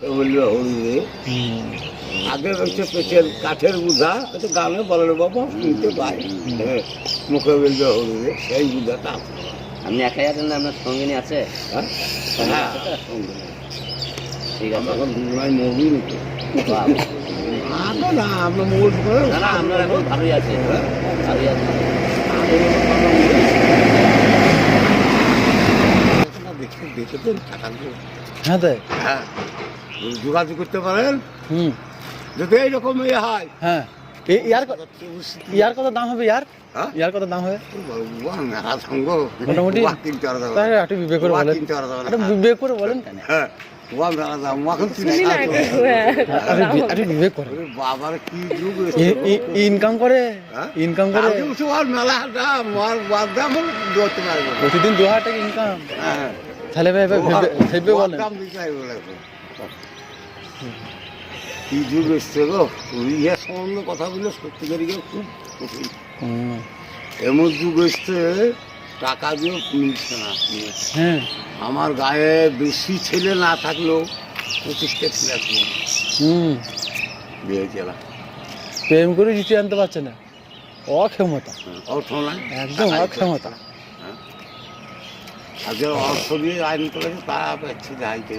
বললো হলুদে আগে হচ্ছে পেটের কাঠের বুঝা তো গানে বলে বাবা শুনতে পাই মুখে বললো হলুদে সেই বুঝাটা আছে। আপনি একাই আছেন না আপনার সঙ্গিনী আছে? হ্যাঁ সঙ্গিনী হ্যাঁ আছে তো? ঠিক আছে। আমরা এখন দুজনাই মরবি নাকি বাহ, আগে না আমরা মোট করে না না আপনার এখন ভালোই আছে, ভালোই আছে। দেখে দেখেছেন টাকাগুলো হ্যাঁ তাই। হ্যাঁ যোগাযোগ করতে পারেন হুম। যদি এইরকম ইয়ে হয়। হ্যাঁ ইয়ার কত দাম হবে? হ্যাঁ? ইয়ার কত দাম হবে মেলা সঙ্গ মোটামুটি? কিনতে পারা যাবে তাহলে একটু বিবেক করে বলেন, কিনতে পারা যাবে একটু বিবেক করে বলেন। হ্যাঁ ওয়া মেলা দাম এখন একটু বিবেক করে। বাবার কি যুগ ইনকাম করে, হ্যাঁ? ইনকাম করে আর মেলা দাম আর বাদ দাম ধরতে পারবে না। প্রতিদিন 2000 টাকা ইনকাম। হ্যাঁ তাহলে ভাই ভেবে বলেন দাম দিতে হবে লাগবে। কি যুগ এসছে গো, ইয়ে সম্বন্ধে কথা বলে সত্যিকারই খুব কঠিন। হুম। এমন যুগ এসছে টাকা দিয়েও মিলছে না। হ্যাঁ। আমার গায়ে বেশি ছেলে না থাকলেও 25টা ছেলে আছে হুম। বিয়ে গেলাম প্রেম করে জিতে আনতে পারছে না, অক্ষমতা, অর্থনা একদম অক্ষমতা। আর যে অর্থ দিয়ে আইন করেছে তারা পাচ্ছে হাইতে